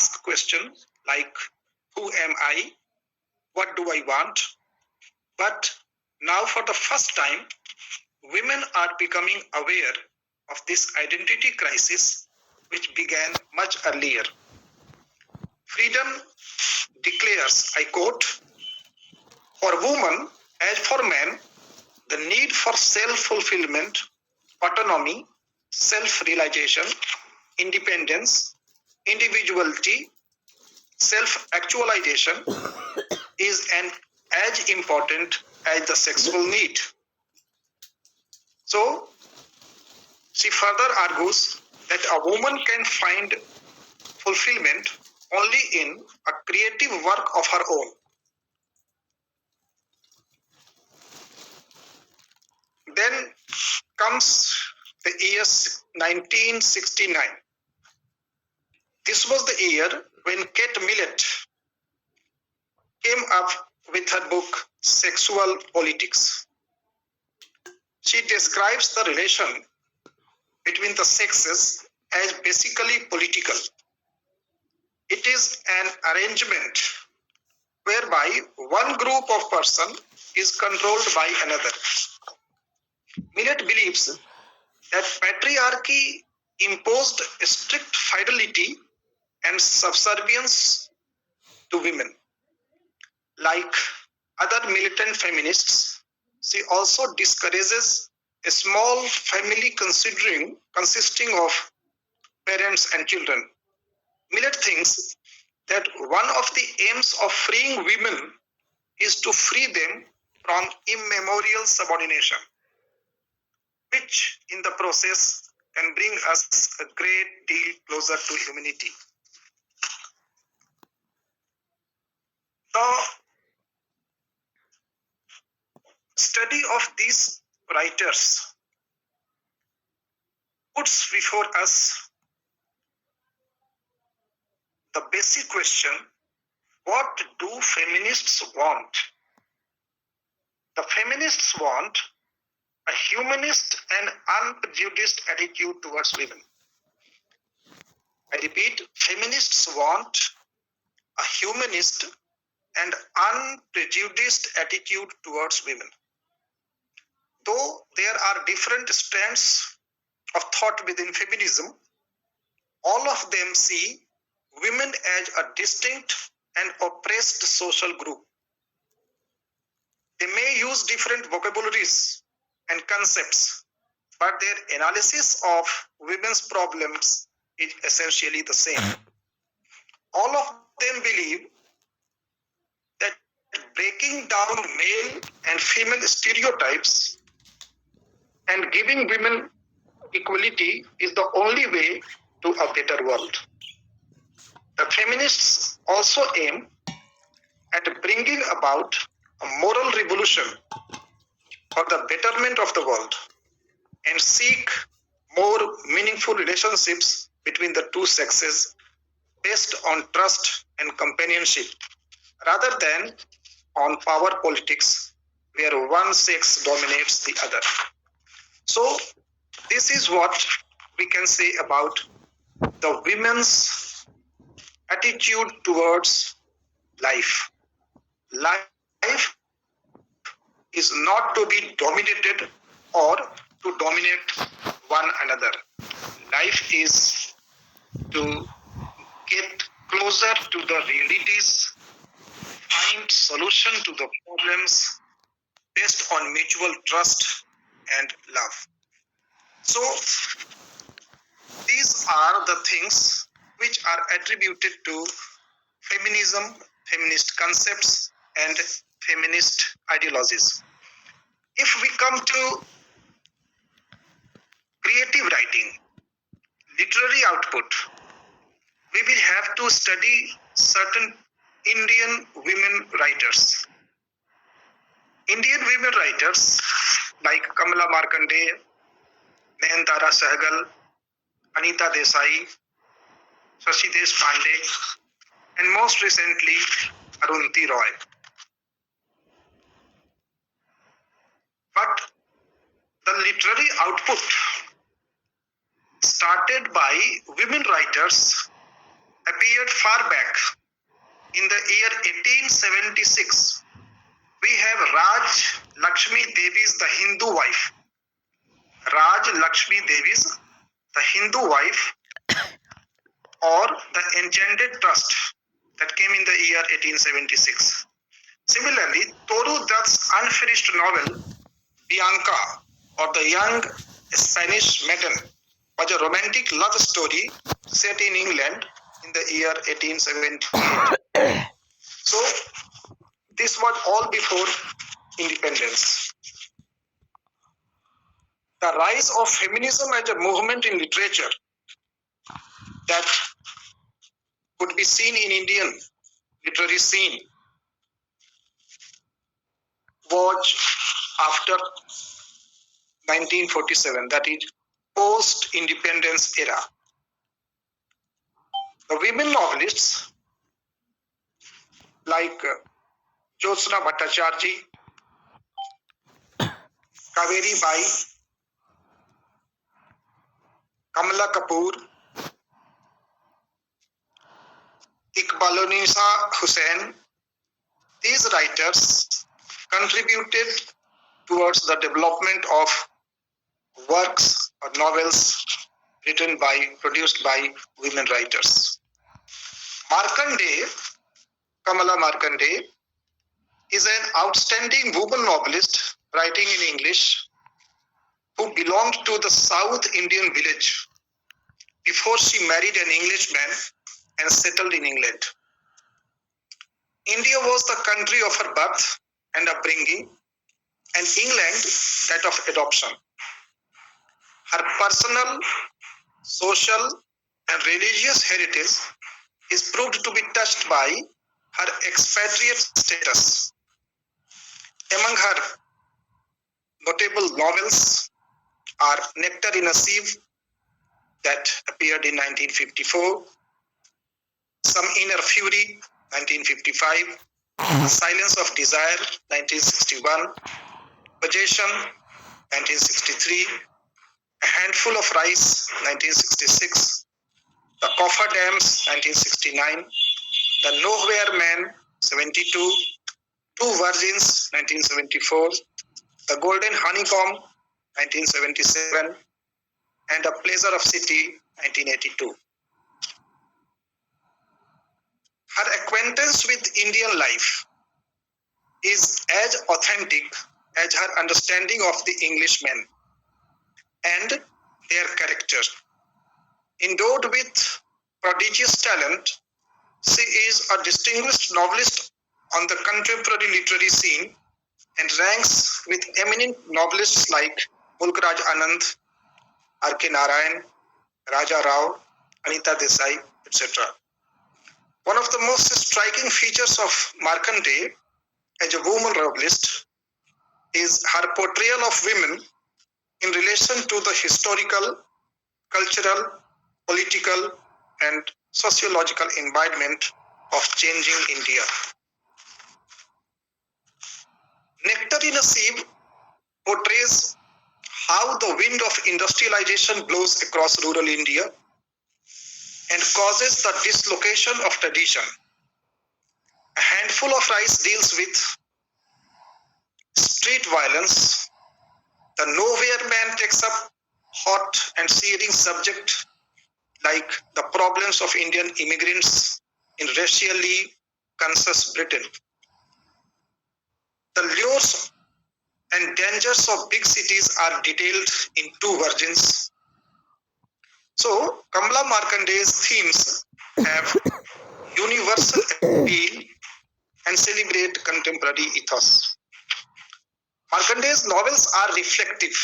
ask questions like, who am I? What do I want? But now for the first time, women are becoming aware of this identity crisis, which began much earlier. Freedom declares, I quote, for women as for men, the need for self-fulfillment, autonomy, self-realization, independence, individuality, self-actualization is as important as the sexual need. So, she further argues that a woman can find fulfillment only in a creative work of her own. Then comes the year 1969. This was the year when Kate Millett came up with her book, Sexual Politics. She describes the relation between the sexes as basically political. It is an arrangement whereby one group of person is controlled by another. Millett believes that patriarchy imposed strict fidelity and subservience to women. Like other militant feminists, she also discourages a small family consisting of parents and children. Millett thinks that one of the aims of freeing women is to free them from immemorial subordination, which in the process can bring us a great deal closer to humanity. The study of these writers puts before us the basic question, what do feminists want? The feminists want a humanist and unprejudiced attitude towards women. I repeat, feminists want a humanist and unprejudiced attitude towards women. Though there are different strands of thought within feminism, all of them see women as a distinct and oppressed social group. They may use different vocabularies and concepts, but their analysis of women's problems is essentially the same. All of them believe that breaking down male and female stereotypes and giving women equality is the only way to a better world. The feminists also aim at bringing about a moral revolution for the betterment of the world and seek more meaningful relationships between the two sexes based on trust and companionship rather than on power politics where one sex dominates the other. So this is what we can say about the women's attitude towards life. Life is not to be dominated or to dominate one another. Life is to get closer to the realities, find solution to the problems based on mutual trust and love. So these are the things which are attributed to feminism, feminist concepts, and feminist ideologies. If we come to creative writing, literary output, we will have to study certain Indian women writers. Indian women writers like Kamala Markandeya, Nayanthara Sehgal, Anita Desai, Shashi Deshpande, and most recently Arundhati Roy. But the literary output started by women writers appeared far back. In the year 1876, we have Raj Lakshmi Devi's The Hindu Wife. Raj Lakshmi Devi's The Hindu Wife, or The Enchanted Trust, that came in the year 1876. Similarly, Toru Dutt's unfinished novel, Bianca, or The Young Spanish Maiden, was a romantic love story set in England in the year 1878. So, this was all before independence. The rise of feminism as a movement in literature that could be seen in Indian literary scene was after 1947, that is post-independence era. The women novelists like Jyotsna Bhattacharjee, Kaveri Bai, Kamala Kapoor, Iqbalunisa Hussain, these writers contributed towards the development of works or novels produced by women writers. Markandeya, Kamala Markandeya, is an outstanding woman novelist writing in English who belonged to the South Indian village before she married an Englishman and settled in England. India was the country of her birth and upbringing, and England that of adoption. Her personal, social, and religious heritage is proved to be touched by her expatriate status. Among her notable novels are Nectar in a Sieve, that appeared in 1954, Some Inner Fury, 1955, Silence of Desire, 1961, Possession, 1963, A Handful of Rice, 1966, The Coffer Dams, 1969, The Nowhere Man, 72, Two Virgins, 1974, The Golden Honeycomb, 1977, and A Pleasure of City, 1982. Her acquaintance with Indian life is as authentic as her understanding of the Englishmen and their character. Endowed with prodigious talent, she is a distinguished novelist on the contemporary literary scene and ranks with eminent novelists like Mulkraj Anand, R.K. Narayan, Raja Rao, Anita Desai, etc. One of the most striking features of Markandeya as a woman novelist is her portrayal of women in relation to the historical, cultural, political, and sociological environment of changing India. Nectar in a Sieve portrays how the wind of industrialization blows across rural India and causes the dislocation of tradition. A Handful of Rice deals with street violence. The Nowhere Man takes up hot and searing subject like the problems of Indian immigrants in racially conscious Britain. The lures and dangers of big cities are detailed in Two Virgins. So, Kamala Markandeya's themes have universal appeal and celebrate contemporary ethos. Markandeya's novels are reflective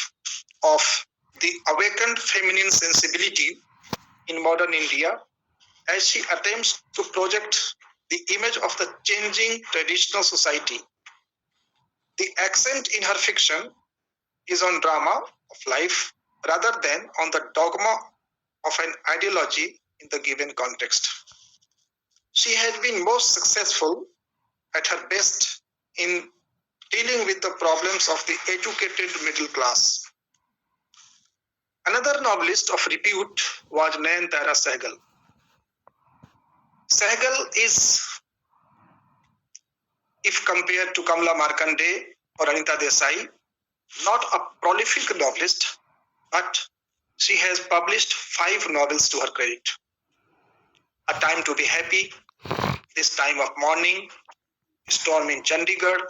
of the awakened feminine sensibility in modern India as she attempts to project the image of the changing traditional society. The accent in her fiction is on drama of life rather than on the dogma of an ideology in the given context. She has been most successful at her best in dealing with the problems of the educated middle class. Another novelist of repute was Nayanthara Sehgal. Sehgal is, if compared to Kamala Markande or Anita Desai, not a prolific novelist, but she has published 5 novels to her credit. A Time to Be Happy, This Time of Morning, Storm in Chandigarh,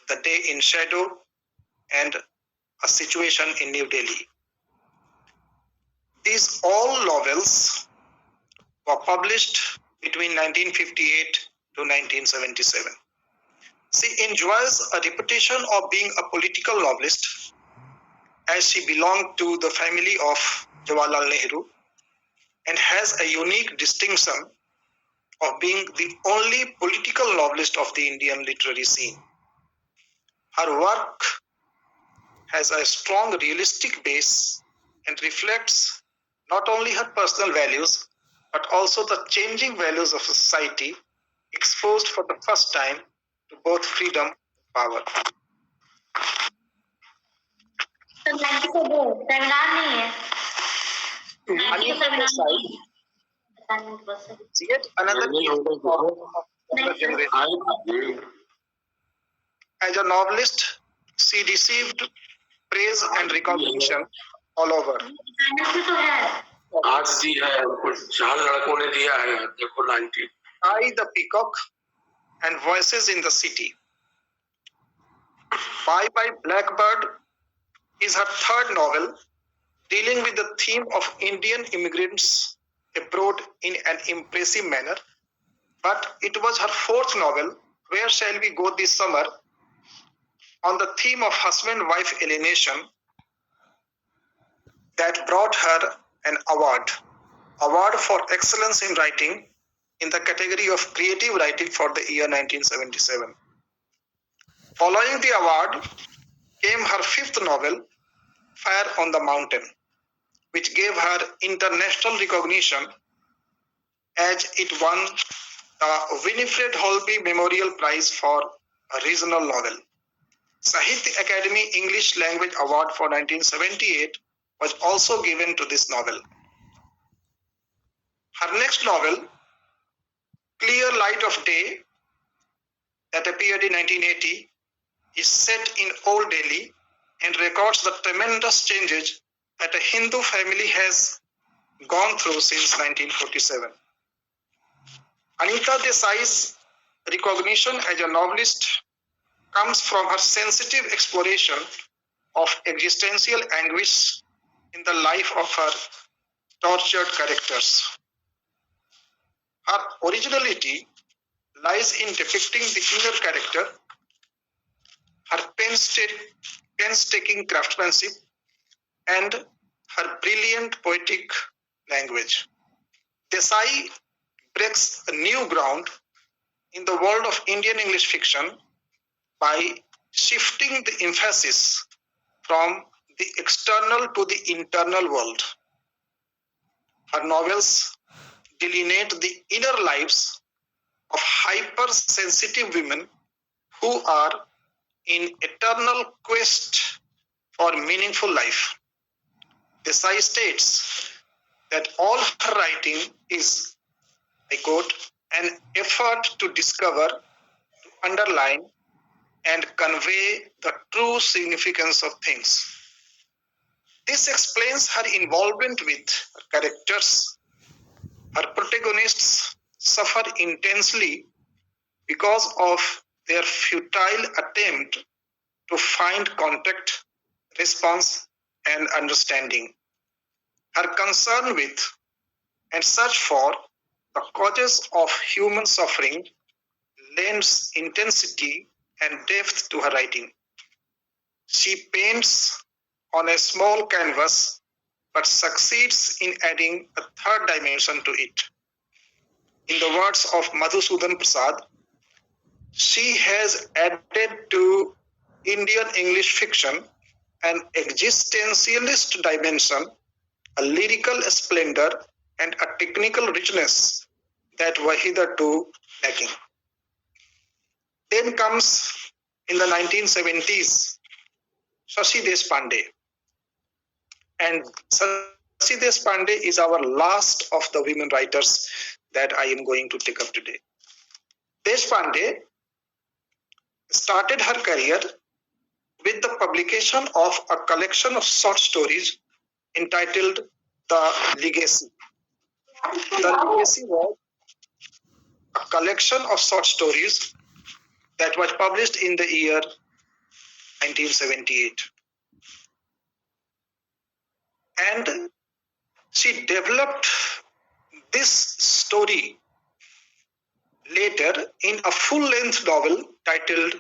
The Day in Shadow, and A Situation in New Delhi. These all novels were published between 1958 to 1977. She enjoys a reputation of being a political novelist, as she belonged to the family of Jawaharlal Nehru and has a unique distinction of being the only political novelist of the Indian literary scene. Her work has a strong realistic base and reflects not only her personal values but also the changing values of society, exposed for the first time to both freedom and power. तो thank you sir seminar नहीं है thank you seminar Yet another generation. As a novelist, she received praise and recognition all over. तो है आज दी है कुछ 4 लड़कों ने दिया है देखो 90 I, the Peacock and Voices in the City. Bye Bye Blackbird is her third novel dealing with the theme of Indian immigrants abroad in an impressive manner, but it was her fourth novel, Where Shall We Go This Summer, on the theme of husband-wife alienation, that brought her an award for excellence in writing in the category of creative writing for the year 1977. Following the award came her fifth novel, Fire on the Mountain, which gave her international recognition as it won the Winifred Holby Memorial Prize for a regional novel. Sahitya Academy English Language Award for 1978 was also given to this novel. Her next novel, Clear Light of Day, that appeared in 1980, is set in Old Delhi and records the tremendous changes that a Hindu family has gone through since 1947. Anita Desai's recognition as a novelist comes from her sensitive exploration of existential anguish in the life of her tortured characters. Her originality lies in depicting the inner character, her painstaking craftsmanship, and her brilliant poetic language. Desai breaks a new ground in the world of Indian English fiction by shifting the emphasis from the external to the internal world. Her novels delineate the inner lives of hypersensitive women who are in eternal quest for meaningful life. Desai states that all her writing is, I quote, an effort to discover, to underline, and convey the true significance of things. This explains her involvement with her characters. Her protagonists suffer intensely because of their futile attempt to find contact, response, and understanding. Her concern with and search for the causes of human suffering lends intensity and depth to her writing. She paints on a small canvas but succeeds in adding a third dimension to it. In the words of Madhusudan Prasad, she has added to Indian English fiction an existentialist dimension, a lyrical splendor, and a technical richness that were hitherto lacking. Then comes, in the 1970s, Shashi Deshpande. And Shashi Deshpande is our last of the women writers that I am going to take up today. Deshpande started her career with the publication of a collection of short stories entitled The Legacy. The Legacy was a collection of short stories that was published in the year 1978. And she developed this story later in a full-length novel titled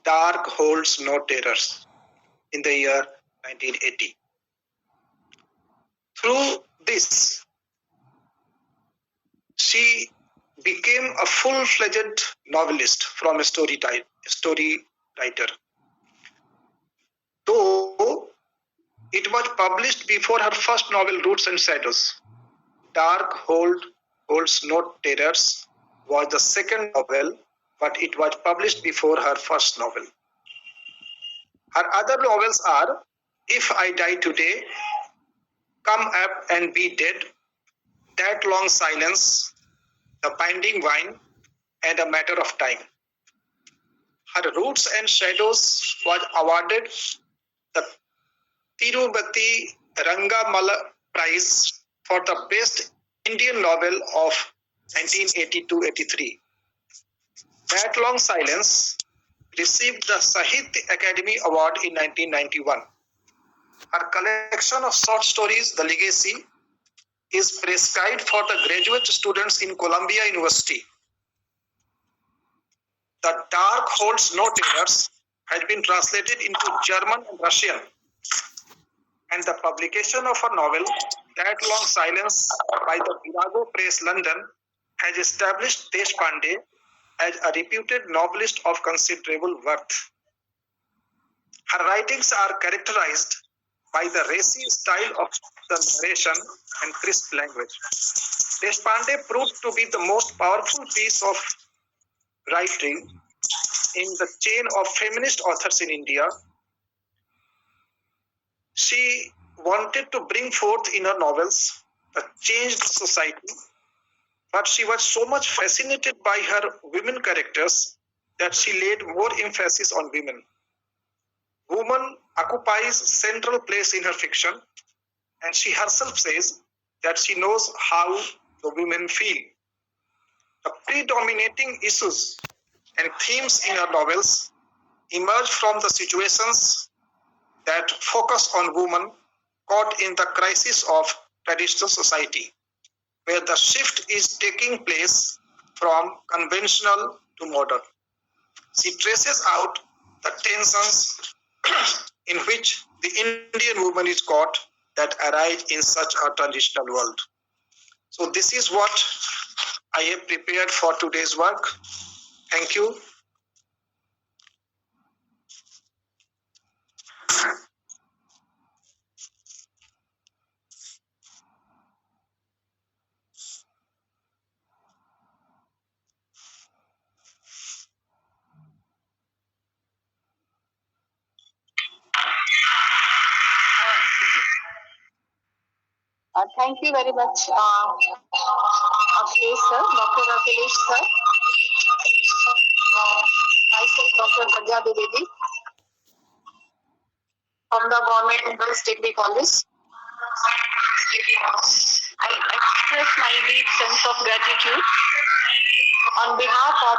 Dark Holds No Terrors in the year 1980. Through this, she became a full-fledged novelist from a story writer. Though it was published before her first novel, Roots and Shadows, Dark Holds No Terrors was the second novel, but it was published before her first novel. Her other novels are If I Die Today, Come Up and Be Dead, That Long Silence, The Binding Vine, and A Matter of Time. Her Roots and Shadows was awarded the Tirupati Rangamala Prize for the Best Indian Novel of 1982-83. That Long Silence received the Sahitya Academy Award in 1991. Her collection of short stories, The Legacy, is prescribed for the graduate students in Columbia University. The Dark Holds No Terrors has been translated into German and Russian, and the publication of a novel, That Long Silence, by the Virago Press, London, has established Deshpande as a reputed novelist of considerable worth. Her writings are characterized by the racy style of the narration and crisp language. Deshpande proved to be the most powerful piece of writing in the chain of feminist authors in India. She wanted to bring forth in her novels a changed society, but she was so much fascinated by her women characters that she laid more emphasis on women. Woman occupies central place in her fiction, and she herself says that she knows how the women feel. The predominating issues and themes in her novels emerge from the situations that focus on women caught in the crisis of traditional society, where the shift is taking place from conventional to modern. She traces out the tensions in which the Indian woman is caught that arise in such a traditional world. So this is what I have prepared for today's work. Thank you. Thank you very much, Akhilesh sir, Dr. Akhilesh sir. Myself, Dr. Pratibha from the Government Girls Degree College. I express my deep sense of gratitude on behalf of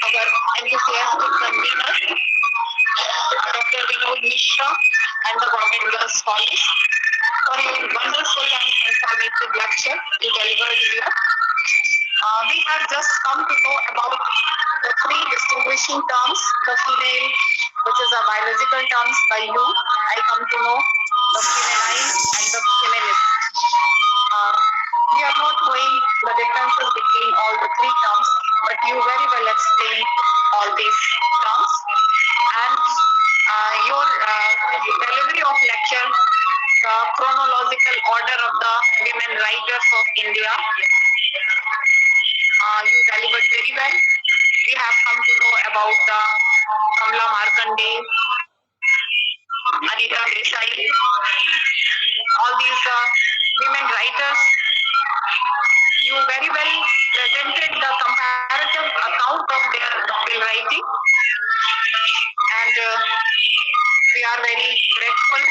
our enthusiastic convener, Dr. Vinod Mishra and the Government Girls College, for your wonderful and informative lecture you delivered here. We have just come to know about the three distinguishing terms, the female, which is a biological terms by you. I come to know the feminine and the feminist. We are not knowing the differences between all the three terms, but you very well explain all these terms. And your delivery of lecture, the chronological order of the women writers of India, you delivered very well. We have come to know about the Kamla Markande, Anita Desai, all these women writers. You very well presented the comparative account of their bill writing, and we are very grateful